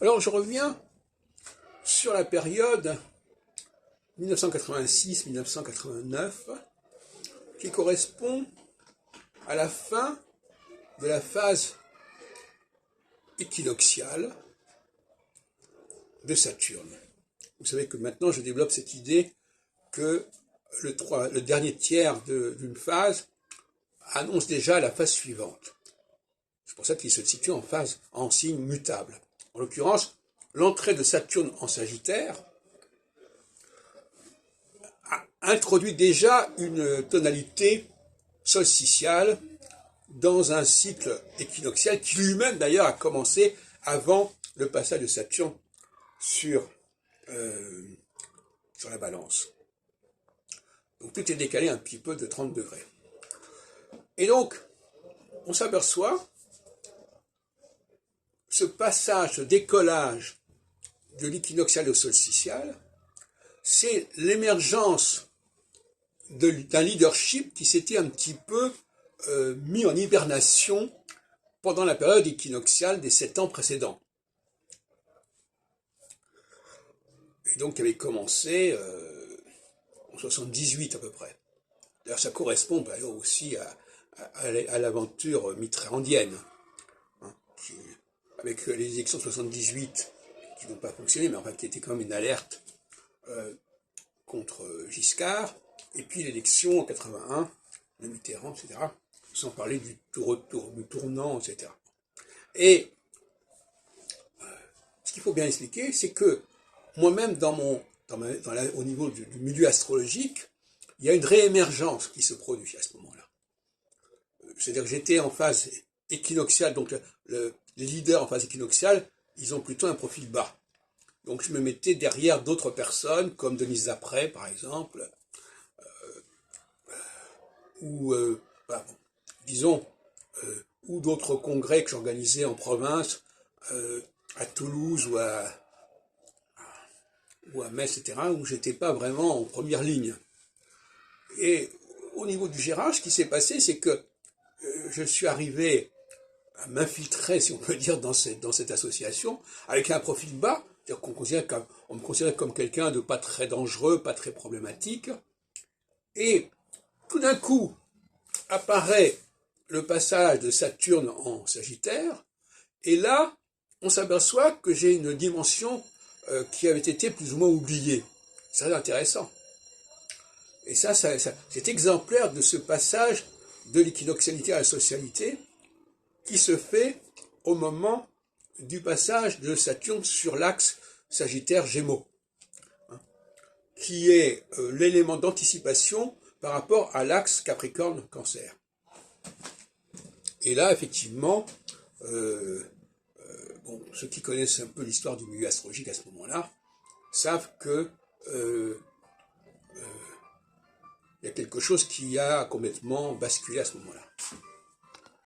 Alors je reviens sur la période 1986-1989 qui correspond à la fin de la phase équinoxiale de Saturne. Vous savez que maintenant je développe cette idée que le dernier tiers d'une phase annonce déjà la phase suivante. C'est pour ça qu'il se situe en signe mutable. En l'occurrence, l'entrée de Saturne en Sagittaire introduit déjà une tonalité solsticiale dans un cycle équinoxial qui lui-même d'ailleurs a commencé avant le passage de Saturne sur la balance. Donc tout est décalé un petit peu de 30 degrés. Et donc, on s'aperçoit, ce passage, ce décollage de l'équinoxial au solsticial, c'est l'émergence d'un leadership qui s'était un petit peu mis en hibernation pendant la période équinoxiale des 7 ans précédents. Et donc, qui avait commencé en 78 à peu près. D'ailleurs, ça correspond aussi à l'aventure mitterrandienne, hein, avec les élections de 78 qui n'ont pas fonctionné, mais enfin qui était quand même une alerte contre Giscard, et puis l'élection en 81 de Mitterrand, etc., sans parler du tournant, etc. Et ce qu'il faut bien expliquer, c'est que moi-même, au niveau du milieu astrologique, il y a une réémergence qui se produit à ce moment-là. C'est-à-dire que j'étais en phase équinoxiale, donc les leaders en phase équinoxiale, ils ont plutôt un profil bas. Donc je me mettais derrière d'autres personnes, comme Denise Zaprès, par exemple, ou, voilà, disons, ou d'autres congrès que j'organisais en province, à Toulouse ou à Metz, etc., où j'étais pas vraiment en première ligne. Et au niveau du gérage, ce qui s'est passé, c'est que je suis arrivé à m'infiltrer, si on peut dire, dans cette association, avec un profil bas, c'est-à-dire qu'on me considérait comme quelqu'un de pas très dangereux, pas très problématique, et tout d'un coup apparaît le passage de Saturne en Sagittaire, et là, on s'aperçoit que j'ai une dimension qui avait été plus ou moins oubliée. C'est très intéressant. Et ça c'est exemplaire de ce passage de l'équinoxialité à la socialité qui se fait au moment du passage de Saturne sur l'axe Sagittaire-Gémeaux, hein, qui est l'élément d'anticipation par rapport à l'axe Capricorne-Cancer. Et là, effectivement, ceux qui connaissent un peu l'histoire du milieu astrologique à ce moment-là savent que il y a quelque chose qui a complètement basculé à ce moment-là.